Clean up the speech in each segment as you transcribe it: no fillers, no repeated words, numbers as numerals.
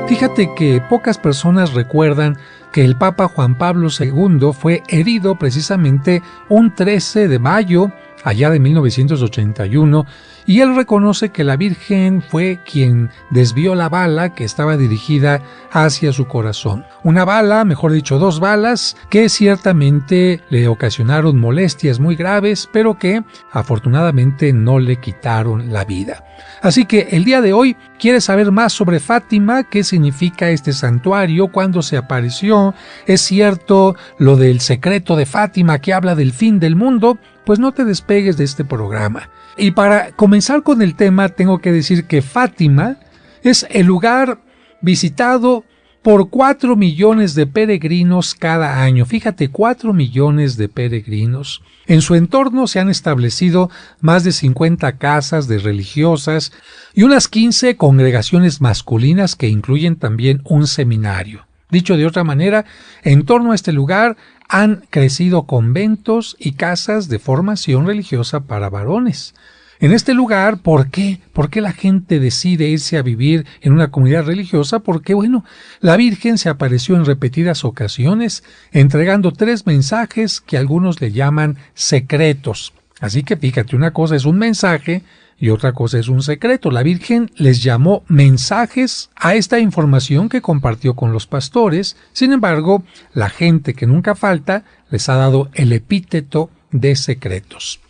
Fíjate que pocas personas recuerdan que el Papa Juan Pablo II fue herido precisamente un 13 de mayo, allá de 1981, y él reconoce que la Virgen fue quien desvió la bala que estaba dirigida hacia su corazón. Una bala, mejor dicho, 2 balas, que ciertamente le ocasionaron molestias muy graves, pero que afortunadamente no le quitaron la vida. Así que el día de hoy, ¿quieres saber más sobre Fátima? ¿Qué significa este santuario? ¿Cuándo se apareció? ¿Es cierto lo del secreto de Fátima que habla del fin del mundo? Pues no te despegues de este programa. Y para comenzar con el tema, tengo que decir que Fátima es el lugar visitado por 4 millones de peregrinos cada año. Fíjate, 4 millones de peregrinos. En su entorno se han establecido más de 50 casas de religiosas y unas 15 congregaciones masculinas que incluyen también un seminario. Dicho de otra manera, en torno a este lugar han crecido conventos y casas de formación religiosa para varones. En este lugar, ¿por qué? ¿Por qué la gente decide irse a vivir en una comunidad religiosa? Porque, bueno, la Virgen se apareció en repetidas ocasiones, entregando 3 mensajes que algunos le llaman secretos. Así que fíjate, una cosa es un mensaje y otra cosa es un secreto. La Virgen les llamó mensajes a esta información que compartió con los pastores. Sin embargo, la gente que nunca falta les ha dado el epíteto de secretos.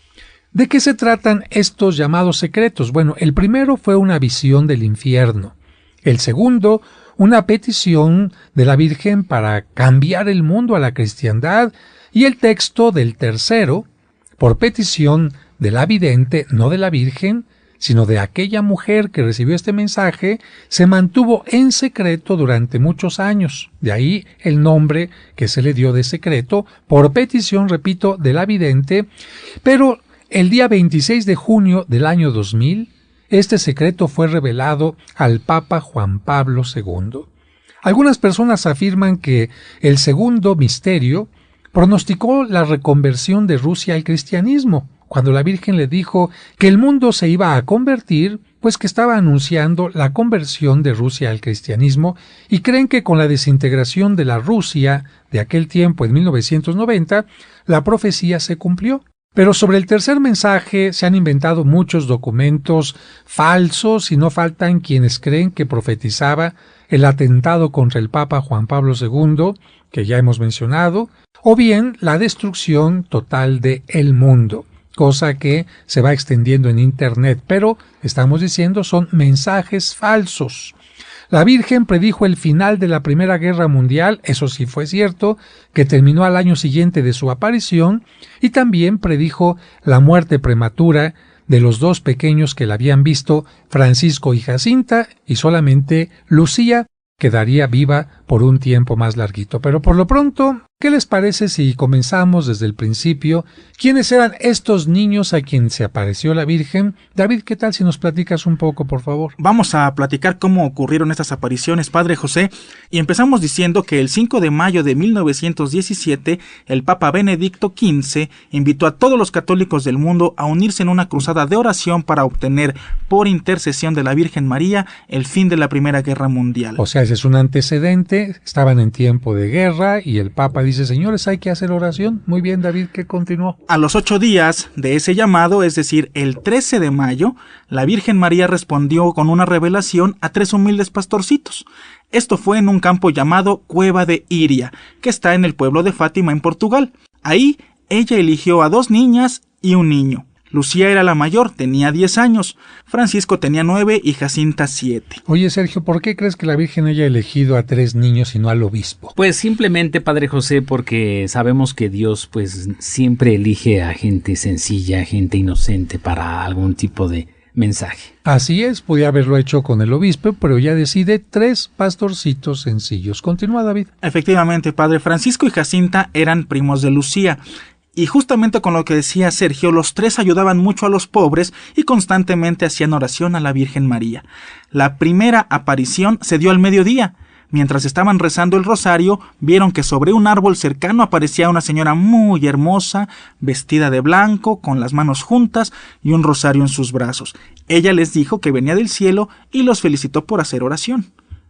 ¿De qué se tratan estos llamados secretos? Bueno, el primero fue una visión del infierno. El segundo, una petición de la Virgen para cambiar el mundo a la cristiandad. Y el texto del tercero, por petición de la vidente, no de la Virgen, sino de aquella mujer que recibió este mensaje, se mantuvo en secreto durante muchos años. De ahí el nombre que se le dio de secreto, por petición, repito, de la vidente. Pero el día 26 de junio del año 2000, este secreto fue revelado al Papa Juan Pablo II. Algunas personas afirman que el segundo misterio pronosticó la reconversión de Rusia al cristianismo, cuando la Virgen le dijo que el mundo se iba a convertir, pues que estaba anunciando la conversión de Rusia al cristianismo, y creen que con la desintegración de la Rusia de aquel tiempo en 1990, la profecía se cumplió. Pero sobre el tercer mensaje se han inventado muchos documentos falsos y no faltan quienes creen que profetizaba el atentado contra el Papa Juan Pablo II, que ya hemos mencionado, o bien la destrucción total de el mundo, cosa que se va extendiendo en Internet, pero estamos diciendo son mensajes falsos. La Virgen predijo el final de la Primera Guerra Mundial, eso sí fue cierto, que terminó al año siguiente de su aparición, y también predijo la muerte prematura de los 2 pequeños que la habían visto, Francisco y Jacinta, y solamente Lucía quedaría viva por un tiempo más larguito. Pero por lo pronto, ¿qué les parece si comenzamos desde el principio? ¿Quiénes eran estos niños a quienes se apareció la Virgen? David, ¿qué tal si nos platicas un poco, por favor? Vamos a platicar cómo ocurrieron estas apariciones, Padre José, y empezamos diciendo que el 5 de mayo de 1917, el Papa Benedicto XV invitó a todos los católicos del mundo a unirse en una cruzada de oración para obtener, por intercesión de la Virgen María, el fin de la Primera Guerra Mundial. O sea, ese es un antecedente, estaban en tiempo de guerra y el Papa dice, señores, hay que hacer oración. Muy bien, David, ¿qué continuó? A los 8 días de ese llamado, es decir, el 13 de mayo, la Virgen María respondió con una revelación a 3 humildes pastorcitos. Esto fue en un campo llamado Cueva de Iria, que está en el pueblo de Fátima, en Portugal. Ahí, ella eligió a 2 niñas y un niño. Lucía era la mayor, tenía 10 años, Francisco tenía 9 y Jacinta 7. Oye, Sergio, ¿por qué crees que la Virgen haya elegido a 3 niños y no al obispo? Pues simplemente, Padre José, porque sabemos que Dios pues siempre elige a gente sencilla, a gente inocente para algún tipo de mensaje. Así es, podía haberlo hecho con el obispo, pero ya decide 3 pastorcitos sencillos. Continúa, David. Efectivamente, Padre, Francisco y Jacinta eran primos de Lucía. Y justamente con lo que decía Sergio, los 3 ayudaban mucho a los pobres y constantemente hacían oración a la Virgen María. La primera aparición se dio al mediodía. Mientras estaban rezando el rosario, vieron que sobre un árbol cercano aparecía una señora muy hermosa, vestida de blanco, con las manos juntas y un rosario en sus brazos. Ella les dijo que venía del cielo y los felicitó por hacer oración.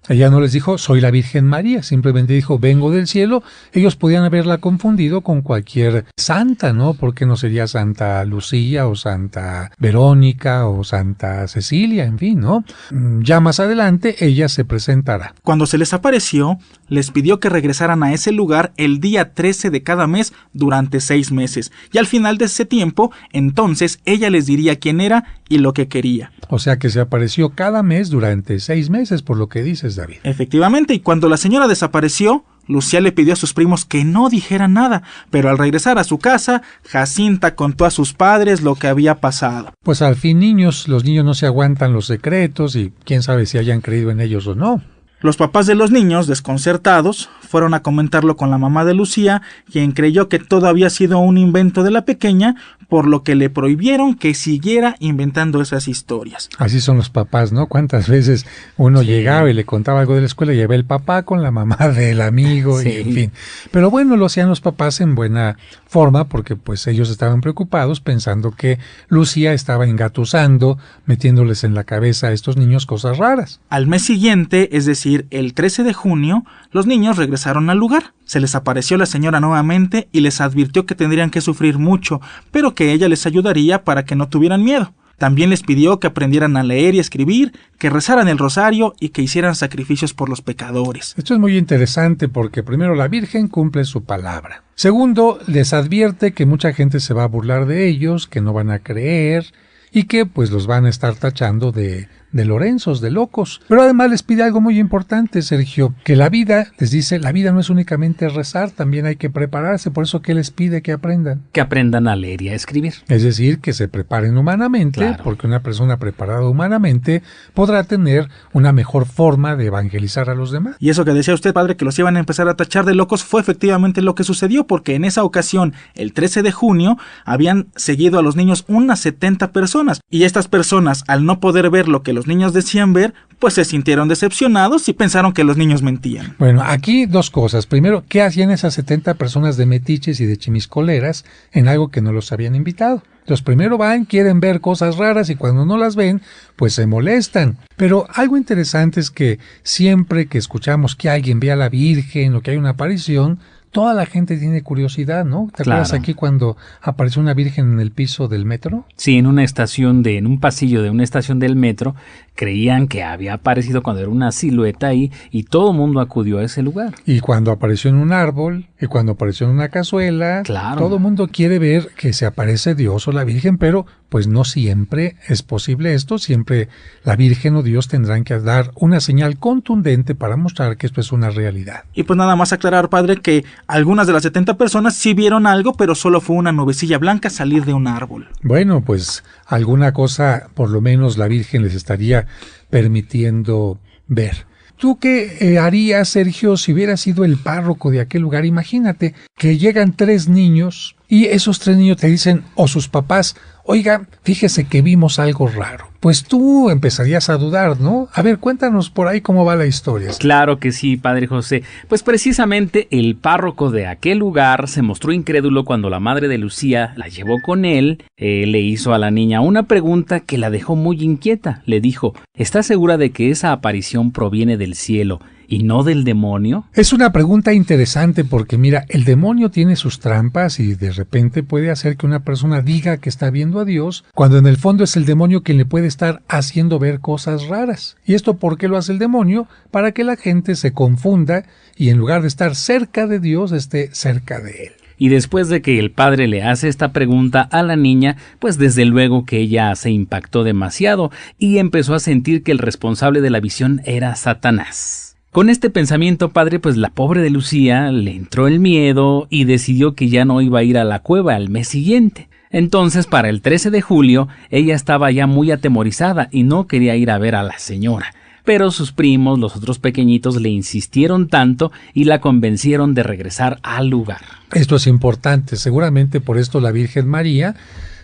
Ella no les dijo, soy la Virgen María, simplemente dijo, vengo del cielo. Ellos podían haberla confundido con cualquier santa, ¿no? Porque no sería Santa Lucía o Santa Verónica o Santa Cecilia, en fin, ¿no? Ya más adelante ella se presentará. Cuando se les apareció, les pidió que regresaran a ese lugar el día 13 de cada mes durante 6 meses. Y al final de ese tiempo, entonces ella les diría quién era y lo que quería. O sea que se apareció cada mes durante 6 meses, por lo que dices, David. Efectivamente, y cuando la señora desapareció, Lucía le pidió a sus primos que no dijeran nada, pero al regresar a su casa, Jacinta contó a sus padres lo que había pasado. Pues al fin los niños no se aguantan los secretos y quién sabe si hayan creído en ellos o no. Los papás de los niños, desconcertados, fueron a comentarlo con la mamá de Lucía, quien creyó que todo había sido un invento de la pequeña, por lo que le prohibieron que siguiera inventando esas historias. Así son los papás, ¿no? ¿Cuántas veces uno llegaba y le contaba algo de la escuela y llevaba el papá con la mamá del amigo y en fin? Pero bueno, lo hacían los papás en buena forma porque pues ellos estaban preocupados pensando que Lucía estaba engatusando, metiéndoles en la cabeza a estos niños cosas raras. Al mes siguiente, es decir, el 13 de junio, los niños regresaron al lugar. Se les apareció la señora nuevamente y les advirtió que tendrían que sufrir mucho, pero que ella les ayudaría para que no tuvieran miedo. También les pidió que aprendieran a leer y escribir, que rezaran el rosario y que hicieran sacrificios por los pecadores. Esto es muy interesante porque primero la Virgen cumple su palabra. Segundo, les advierte que mucha gente se va a burlar de ellos, que no van a creer y que pues los van a estar tachando de lorenzos, de locos. Pero además les pide algo muy importante, Sergio, que la vida, les dice, la vida no es únicamente rezar, también hay que prepararse, por eso que les pide que aprendan. Que aprendan a leer y a escribir. Es decir, que se preparen humanamente, porque una persona preparada humanamente podrá tener una mejor forma de evangelizar a los demás. Y eso que decía usted, padre, que los iban a empezar a tachar de locos, fue efectivamente lo que sucedió, porque en esa ocasión, el 13 de junio, habían seguido a los niños unas 70 personas, y estas personas, al no poder ver lo que los niños decían ver, pues se sintieron decepcionados y pensaron que los niños mentían. Bueno, aquí dos cosas. Primero, ¿qué hacían esas 70 personas de metiches y de chimiscoleras en algo que no los habían invitado? Entonces, primero van, quieren ver cosas raras y cuando no las ven, pues se molestan. Pero algo interesante es que siempre que escuchamos que alguien ve a la Virgen o que hay una aparición, toda la gente tiene curiosidad, ¿no? ¿Te acuerdas aquí cuando apareció una virgen en el piso del metro? Sí, en un pasillo de una estación del metro, creían que había aparecido cuando era una silueta ahí y todo el mundo acudió a ese lugar. Y cuando apareció en un árbol, y cuando apareció en una cazuela, todo el mundo quiere ver que se aparece Dios o la Virgen, pero pues no siempre es posible esto, siempre la Virgen o Dios tendrán que dar una señal contundente para mostrar que esto es una realidad. Y pues nada más aclarar, padre, que algunas de las 70 personas sí vieron algo, pero solo fue una nubecilla blanca salir de un árbol. Bueno, pues alguna cosa por lo menos la Virgen les estaría permitiendo ver. ¿Tú qué harías, Sergio, si hubieras sido el párroco de aquel lugar? Imagínate que llegan 3 niños y esos 3 niños te dicen, o sus papás, oiga, fíjese que vimos algo raro. Pues tú empezarías a dudar, ¿no? A ver, cuéntanos por ahí cómo va la historia. Claro que sí, padre José. Pues precisamente el párroco de aquel lugar se mostró incrédulo cuando la madre de Lucía la llevó con él. Le hizo a la niña una pregunta que la dejó muy inquieta. Le dijo, ¿estás segura de que esa aparición proviene del cielo y no del demonio? Es una pregunta interesante porque mira, el demonio tiene sus trampas y de repente puede hacer que una persona diga que está viendo a Dios, cuando en el fondo es el demonio quien le puede estar haciendo ver cosas raras. ¿Y esto por qué lo hace el demonio? Para que la gente se confunda y en lugar de estar cerca de Dios, esté cerca de él. Y después de que el padre le hace esta pregunta a la niña, pues desde luego que ella se impactó demasiado y empezó a sentir que el responsable de la visión era Satanás. Con este pensamiento, padre, pues la pobre de Lucía le entró el miedo y decidió que ya no iba a ir a la cueva al mes siguiente. Entonces, para el 13 de julio, ella estaba ya muy atemorizada y no quería ir a ver a la señora. Pero sus primos, los otros pequeñitos, le insistieron tanto y la convencieron de regresar al lugar. Esto es importante. Seguramente por esto la Virgen María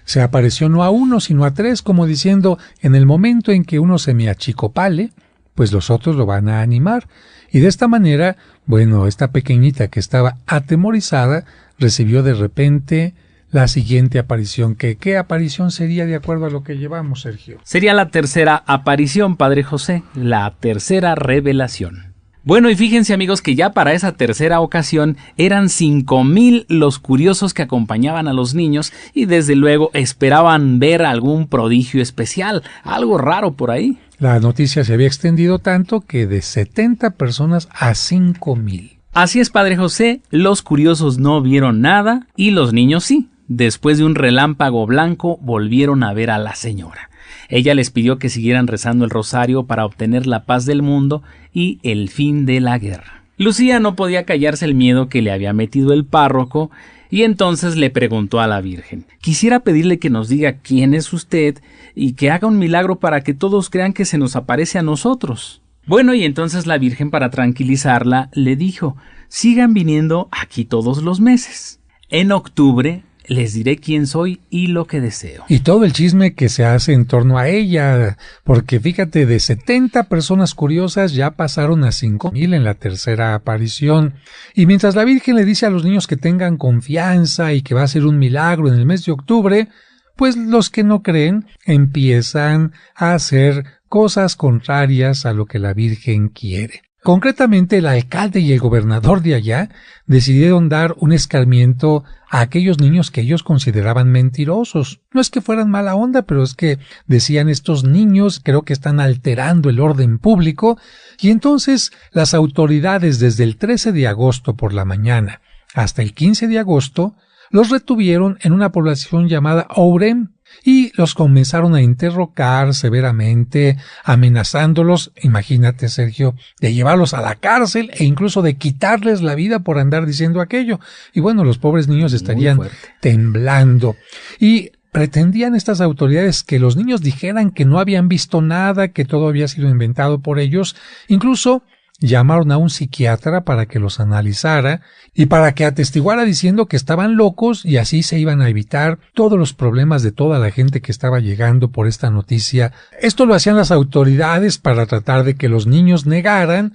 se apareció no a 1, sino a 3, como diciendo, en el momento en que uno se me achicopale, pues los otros lo van a animar. Y de esta manera, bueno, esta pequeñita que estaba atemorizada recibió de repente la siguiente aparición. ¿Qué aparición sería de acuerdo a lo que llevamos, Sergio? Sería la tercera aparición, Padre José, la tercera revelación. Bueno, y fíjense amigos que ya para esa tercera ocasión eran 5,000 los curiosos que acompañaban a los niños y desde luego esperaban ver algún prodigio especial, algo raro por ahí. La noticia se había extendido tanto que de 70 personas a 5,000. Así es, Padre José, los curiosos no vieron nada y los niños sí. Después de un relámpago blanco volvieron a ver a la señora. Ella les pidió que siguieran rezando el rosario para obtener la paz del mundo y el fin de la guerra. Lucía no podía callarse el miedo que le había metido el párroco y entonces le preguntó a la Virgen: quisiera pedirle que nos diga quién es usted y que haga un milagro para que todos crean que se nos aparece a nosotros. Bueno, y entonces la Virgen, para tranquilizarla, le dijo: sigan viniendo aquí todos los meses. En octubre les diré quién soy y lo que deseo. Y todo el chisme que se hace en torno a ella, porque fíjate, de 70 personas curiosas ya pasaron a 5,000 en la tercera aparición. Y mientras la Virgen le dice a los niños que tengan confianza y que va a ser un milagro en el mes de octubre, pues los que no creen empiezan a hacer cosas contrarias a lo que la Virgen quiere. Concretamente, el alcalde y el gobernador de allá decidieron dar un escarmiento a aquellos niños que ellos consideraban mentirosos. No es que fueran mala onda, pero es que decían: estos niños creo que están alterando el orden público, y entonces las autoridades desde el 13 de agosto por la mañana hasta el 15 de agosto los retuvieron en una población llamada Ourem, y los comenzaron a interrogar severamente, amenazándolos, imagínate, Sergio, de llevarlos a la cárcel e incluso de quitarles la vida por andar diciendo aquello. Y bueno, los pobres niños estarían temblando. Y pretendían estas autoridades que los niños dijeran que no habían visto nada, que todo había sido inventado por ellos. Incluso llamaron a un psiquiatra para que los analizara y para que atestiguara diciendo que estaban locos, y así se iban a evitar todos los problemas de toda la gente que estaba llegando por esta noticia. Esto lo hacían las autoridades para tratar de que los niños negaran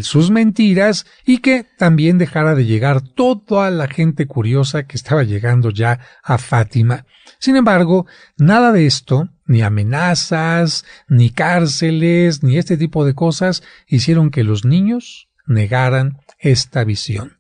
sus mentiras y que también dejara de llegar toda la gente curiosa que estaba llegando ya a Fátima. Sin embargo, nada de esto, ni amenazas, ni cárceles, ni este tipo de cosas, hicieron que los niños negaran esta visión.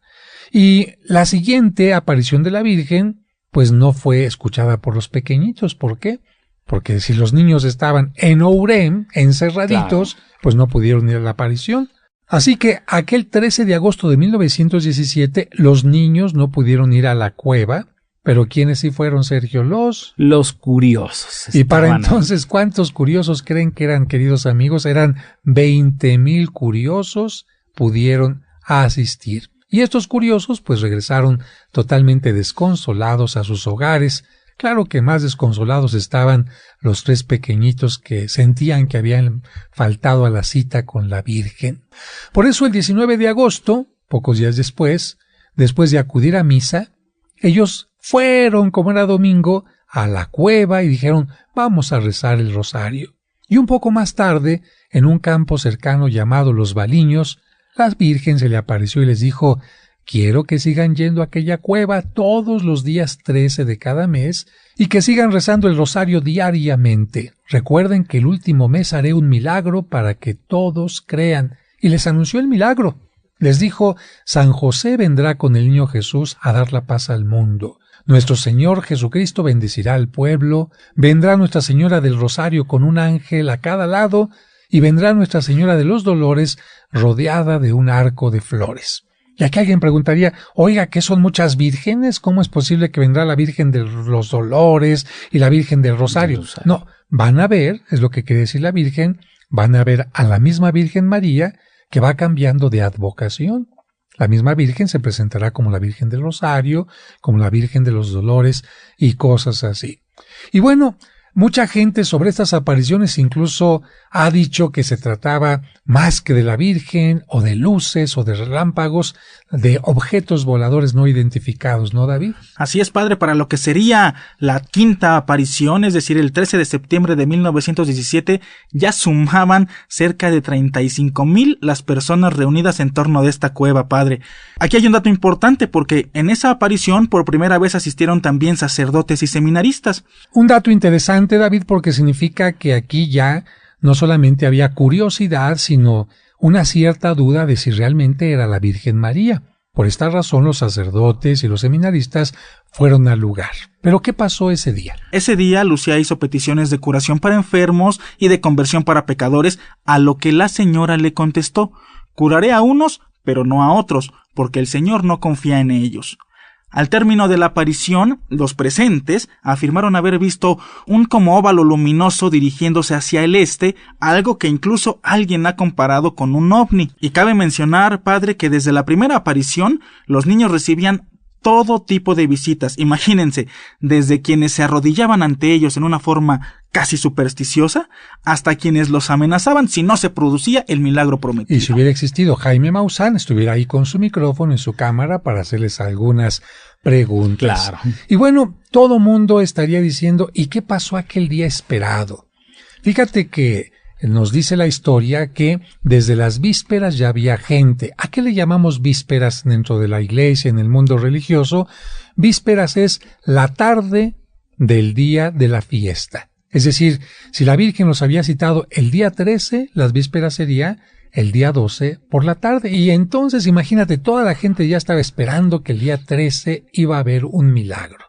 Y la siguiente aparición de la Virgen, pues no fue escuchada por los pequeñitos. ¿Por qué? Porque si los niños estaban en Ourem, encerraditos, pues no pudieron ir a la aparición. Así que aquel 13 de agosto de 1917, los niños no pudieron ir a la cueva. Pero ¿quiénes sí fueron, Sergio? Los curiosos. Y para entonces, ¿cuántos curiosos creen que eran, queridos amigos? Eran 20,000 curiosos pudieron asistir. Y estos curiosos pues regresaron totalmente desconsolados a sus hogares. Claro que más desconsolados estaban los 3 pequeñitos que sentían que habían faltado a la cita con la Virgen. Por eso el 19 de agosto, pocos días después de acudir a misa, ellos fueron, como era domingo, a la cueva y dijeron: vamos a rezar el rosario. Y un poco más tarde, en un campo cercano llamado Los Baliños, la Virgen se le apareció y les dijo: quiero que sigan yendo a aquella cueva todos los días 13 de cada mes y que sigan rezando el rosario diariamente. Recuerden que el último mes haré un milagro para que todos crean. Y les anunció el milagro. Les dijo: San José vendrá con el niño Jesús a dar la paz al mundo. Nuestro Señor Jesucristo bendecirá al pueblo, vendrá Nuestra Señora del Rosario con un ángel a cada lado, y vendrá Nuestra Señora de los Dolores rodeada de un arco de flores. Y aquí alguien preguntaría: oiga, ¿qué son muchas vírgenes? ¿Cómo es posible que vendrá la Virgen de los Dolores y la Virgen del Rosario? No, van a ver, es lo que quiere decir la Virgen, van a ver a la misma Virgen María que va cambiando de advocación. La misma Virgen se presentará como la Virgen del Rosario, como la Virgen de los Dolores y cosas así. Y bueno, Mucha gente sobre estas apariciones incluso ha dicho que se trataba más que de la Virgen o de luces o de relámpagos, de objetos voladores no identificados, ¿no, David? Así es, padre, para lo que sería la quinta aparición, es decir, el 13 de septiembre de 1917, ya sumaban cerca de 35,000 las personas reunidas en torno de esta cueva, padre. Aquí hay un dato importante porque en esa aparición por primera vez asistieron también sacerdotes y seminaristas. Un dato interesante, David, porque significa que aquí ya no solamente había curiosidad, sino una cierta duda de si realmente era la Virgen María. Por esta razón los sacerdotes y los seminaristas fueron al lugar. ¿Pero qué pasó ese día? Ese día Lucía hizo peticiones de curación para enfermos y de conversión para pecadores, a lo que la señora le contestó: curaré a unos, pero no a otros, porque el Señor no confía en ellos. Al término de la aparición, los presentes afirmaron haber visto un como óvalo luminoso dirigiéndose hacia el este, algo que incluso alguien ha comparado con un ovni. Y cabe mencionar, padre, que desde la primera aparición los niños recibían todo tipo de visitas. Imagínense, desde quienes se arrodillaban ante ellos en una forma casi supersticiosa, hasta quienes los amenazaban si no se producía el milagro prometido. Y si hubiera existido Jaime Maussan, estuviera ahí con su micrófono en su cámara para hacerles algunas preguntas. Claro. Y bueno, todo mundo estaría diciendo, ¿y qué pasó aquel día esperado? Fíjate que nos dice la historia que desde las vísperas ya había gente. ¿A qué le llamamos vísperas dentro de la iglesia, en el mundo religioso? Vísperas es la tarde del día de la fiesta. Es decir, si la Virgen los había citado el día 13, las vísperas sería el día 12 por la tarde. Y entonces, imagínate, toda la gente ya estaba esperando que el día 13 iba a haber un milagro.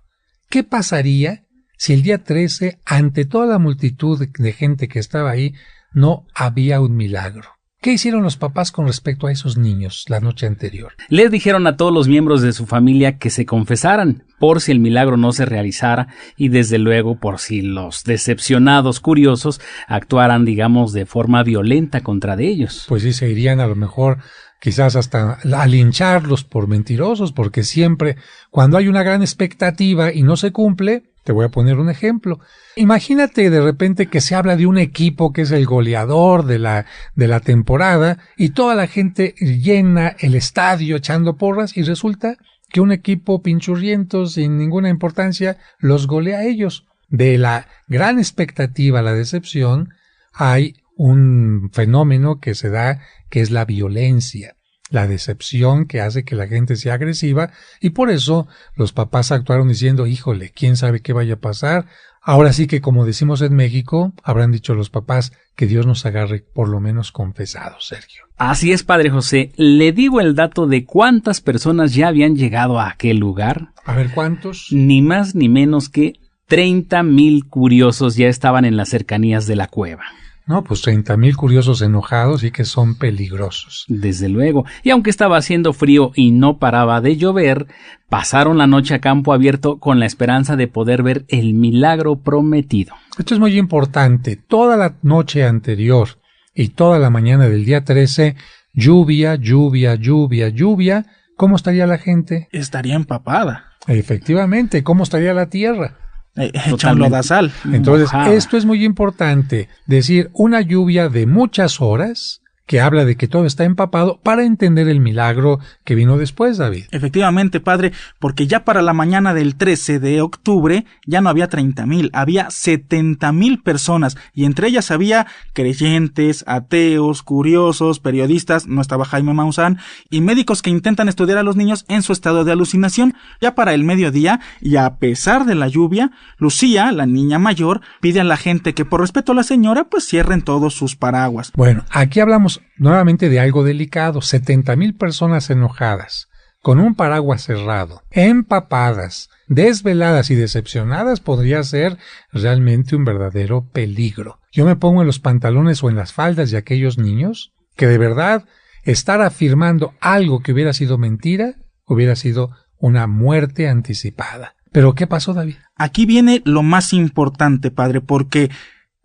¿Qué pasaría si el día 13, ante toda la multitud de gente que estaba ahí, no había un milagro? ¿Qué hicieron los papás con respecto a esos niños la noche anterior? Les dijeron a todos los miembros de su familia que se confesaran por si el milagro no se realizara y desde luego por si los decepcionados curiosos actuaran, digamos, de forma violenta contra de ellos. Pues sí, se irían a lo mejor quizás hasta a lincharlos por mentirosos, porque siempre cuando hay una gran expectativa y no se cumple, te voy a poner un ejemplo. Imagínate de repente que se habla de un equipo que es el goleador de la temporada y toda la gente llena el estadio echando porras y resulta que un equipo pinchurriento sin ninguna importancia los golea a ellos. De la gran expectativa a la decepción hay un fenómeno que se da que es la violencia. La decepción que hace que la gente sea agresiva y por eso los papás actuaron diciendo, híjole, quién sabe qué vaya a pasar. Ahora sí que, como decimos en México, habrán dicho los papás que Dios nos agarre por lo menos confesados, Sergio. Así es, Padre José. ¿Le digo el dato de cuántas personas ya habían llegado a aquel lugar? A ver, ¿cuántos? Ni más ni menos que 30,000 curiosos ya estaban en las cercanías de la cueva. No, pues 30,000 curiosos enojados y que son peligrosos. Desde luego. Y aunque estaba haciendo frío y no paraba de llover, pasaron la noche a campo abierto con la esperanza de poder ver el milagro prometido. Esto es muy importante. Toda la noche anterior y toda la mañana del día 13, lluvia, lluvia, lluvia, lluvia. ¿Cómo estaría la gente? Estaría empapada. Efectivamente, ¿cómo estaría la tierra? Hecha un lodazal. Entonces, mojada. esto es muy importante, decir una lluvia de muchas horas que habla de que todo está empapado para entender el milagro que vino después, David. Efectivamente, padre, porque ya para la mañana del 13 de octubre ya no había 30,000, había 70,000 personas y entre ellas había creyentes, ateos, curiosos, periodistas, no estaba Jaime Maussan, y médicos que intentan estudiar a los niños en su estado de alucinación. Ya para el mediodía, y a pesar de la lluvia, Lucía, la niña mayor, pide a la gente que por respeto a la señora, pues cierren todos sus paraguas. Bueno, aquí hablamos nuevamente de algo delicado. 70,000 personas enojadas, con un paraguas cerrado, empapadas, desveladas y decepcionadas podría ser realmente un verdadero peligro. Yo me pongo en los pantalones o en las faldas de aquellos niños que de verdad estar afirmando algo que hubiera sido mentira hubiera sido una muerte anticipada. ¿Pero qué pasó, David? Aquí viene lo más importante, padre, porque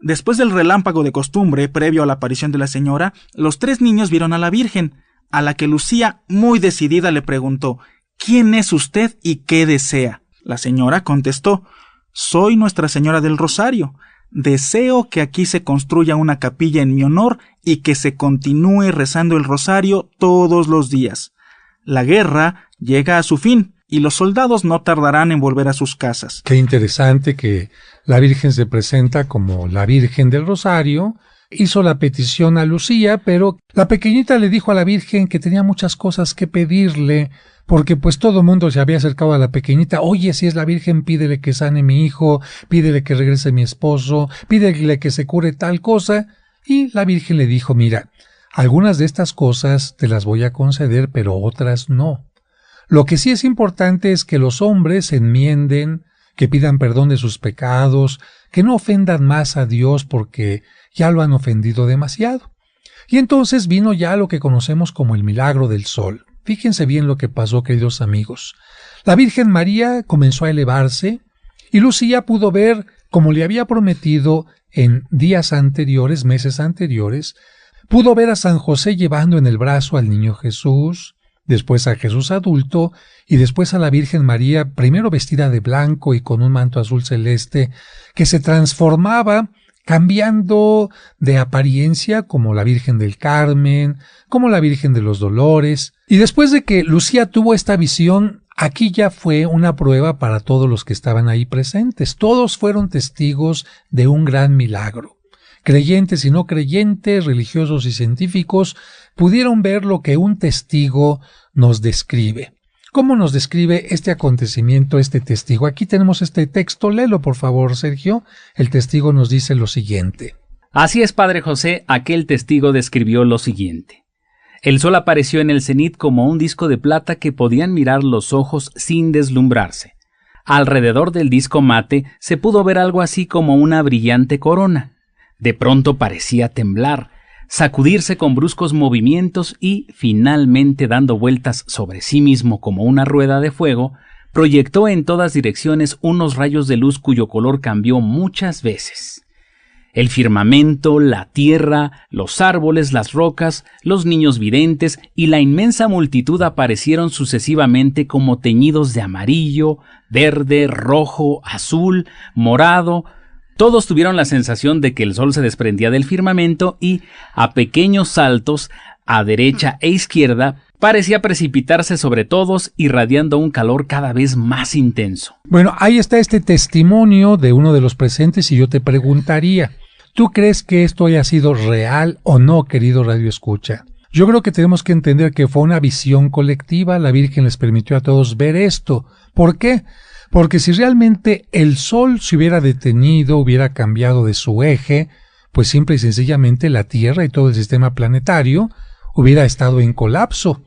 después del relámpago de costumbre, previo a la aparición de la señora, los 3 niños vieron a la Virgen, a la que Lucía, muy decidida, le preguntó, ¿quién es usted y qué desea? La señora contestó, soy Nuestra Señora del Rosario. deseo que aquí se construya una capilla en mi honor y que se continúe rezando el rosario todos los días. La guerra llega a su fin y los soldados no tardarán en volver a sus casas. Qué interesante que la Virgen se presenta como la Virgen del Rosario. Hizo la petición a Lucía, pero la pequeñita le dijo a la Virgen que tenía muchas cosas que pedirle, porque pues todo el mundo se había acercado a la pequeñita. Oye, si es la Virgen, pídele que sane mi hijo, pídele que regrese mi esposo, pídele que se cure tal cosa. Y la Virgen le dijo, mira, algunas de estas cosas te las voy a conceder, pero otras no. Lo que sí es importante es que los hombres se enmienden, que pidan perdón de sus pecados, que no ofendan más a Dios porque ya lo han ofendido demasiado. Y entonces vino ya lo que conocemos como el milagro del sol. Fíjense bien lo que pasó, queridos amigos. La Virgen María comenzó a elevarse y Lucía pudo ver, como le había prometido en días anteriores, meses anteriores, pudo ver a San José llevando en el brazo al niño Jesús, después a Jesús adulto y después a la Virgen María, primero vestida de blanco y con un manto azul celeste, que se transformaba cambiando de apariencia como la Virgen del Carmen, como la Virgen de los Dolores. Y después de que Lucía tuvo esta visión, aquí ya fue una prueba para todos los que estaban ahí presentes. Todos fueron testigos de un gran milagro. Creyentes y no creyentes, religiosos y científicos, pudieron ver lo que un testigo nos describe. ¿Cómo nos describe este acontecimiento, este testigo? Aquí tenemos este texto, léelo por favor, Sergio. El testigo nos dice lo siguiente. Así es, Padre José, aquel testigo describió lo siguiente. El sol apareció en el cenit como un disco de plata que podían mirar los ojos sin deslumbrarse. Alrededor del disco mate se pudo ver algo así como una brillante corona. De pronto parecía temblar, sacudirse con bruscos movimientos y, finalmente dando vueltas sobre sí mismo como una rueda de fuego, proyectó en todas direcciones unos rayos de luz cuyo color cambió muchas veces. El firmamento, la tierra, los árboles, las rocas, los niños videntes y la inmensa multitud aparecieron sucesivamente como teñidos de amarillo, verde, rojo, azul, morado. Todos tuvieron la sensación de que el sol se desprendía del firmamento y, a pequeños saltos, a derecha e izquierda, parecía precipitarse sobre todos, irradiando un calor cada vez más intenso. Bueno, ahí está este testimonio de uno de los presentes y yo te preguntaría, ¿tú crees que esto haya sido real o no, querido Radio Escucha? Yo creo que tenemos que entender que fue una visión colectiva, la Virgen les permitió a todos ver esto. ¿Por qué? Porque si realmente el sol se hubiera detenido, hubiera cambiado de su eje, pues simple y sencillamente la Tierra y todo el sistema planetario hubiera estado en colapso.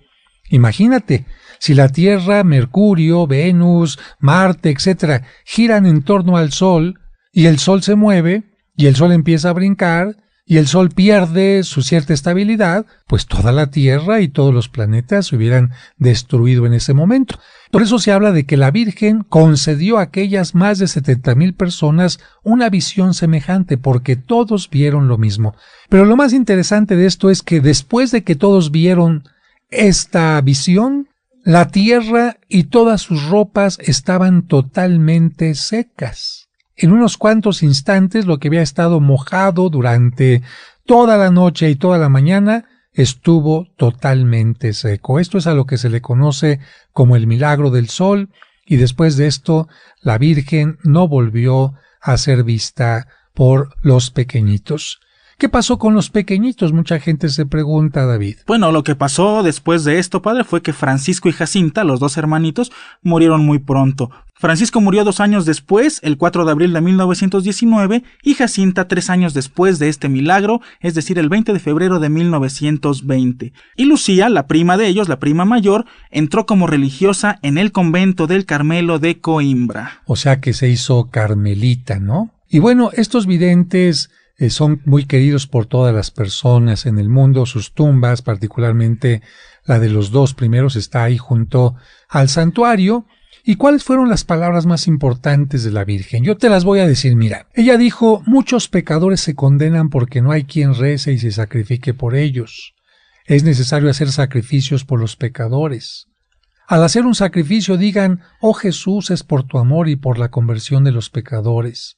Imagínate, si la Tierra, Mercurio, Venus, Marte, etc., giran en torno al Sol, y el Sol se mueve, y el Sol empieza a brincar, y el Sol pierde su cierta estabilidad, pues toda la Tierra y todos los planetas se hubieran destruido en ese momento. Por eso se habla de que la Virgen concedió a aquellas más de 70,000 personas una visión semejante, porque todos vieron lo mismo. Pero lo más interesante de esto es que después de que todos vieron esta visión, la tierra y todas sus ropas estaban totalmente secas. En unos cuantos instantes, lo que había estado mojado durante toda la noche y toda la mañana estuvo totalmente seco. Esto es a lo que se le conoce como el milagro del sol, y después de esto la Virgen no volvió a ser vista por los pequeñitos. ¿Qué pasó con los pequeñitos? Mucha gente se pregunta, David. Bueno, lo que pasó después de esto, padre, fue que Francisco y Jacinta, los dos hermanitos, murieron muy pronto. Francisco murió 2 años después, el 4 de abril de 1919, y Jacinta 3 años después de este milagro, es decir, el 20 de febrero de 1920. Y Lucía, la prima de ellos, la prima mayor, entró como religiosa en el convento del Carmelo de Coimbra. O sea que se hizo carmelita, ¿no? Y bueno, estos videntes son muy queridos por todas las personas en el mundo. Sus tumbas, particularmente la de los 2 primeros, está ahí junto al santuario. ¿Y cuáles fueron las palabras más importantes de la Virgen? Yo te las voy a decir, mira. Ella dijo, muchos pecadores se condenan porque no hay quien rece y se sacrifique por ellos. Es necesario hacer sacrificios por los pecadores. Al hacer un sacrificio digan, oh Jesús, es por tu amor y por la conversión de los pecadores.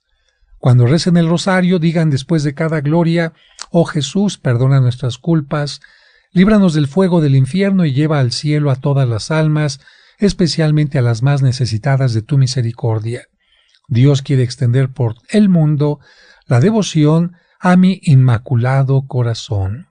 Cuando recen el rosario, digan después de cada gloria: oh Jesús, perdona nuestras culpas, líbranos del fuego del infierno y lleva al cielo a todas las almas, especialmente a las más necesitadas de tu misericordia. Dios quiere extender por el mundo la devoción a mi inmaculado corazón.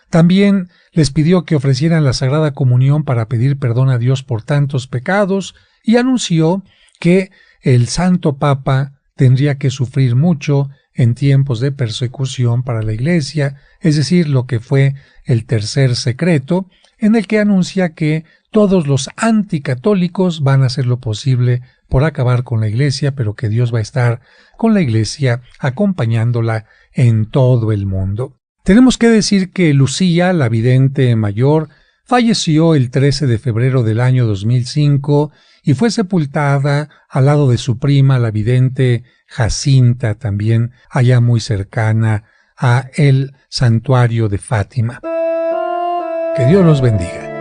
También les pidió que ofrecieran la Sagrada Comunión para pedir perdón a Dios por tantos pecados y anunció que el Santo Papa tendría que sufrir mucho en tiempos de persecución para la Iglesia, es decir, lo que fue el tercer secreto, en el que anuncia que todos los anticatólicos van a hacer lo posible por acabar con la Iglesia, pero que Dios va a estar con la Iglesia acompañándola en todo el mundo. Tenemos que decir que Lucía, la vidente mayor, falleció el 13 de febrero del año 2005 y fue sepultada al lado de su prima, la vidente Jacinta, también allá muy cercana a el santuario de Fátima. Que Dios los bendiga.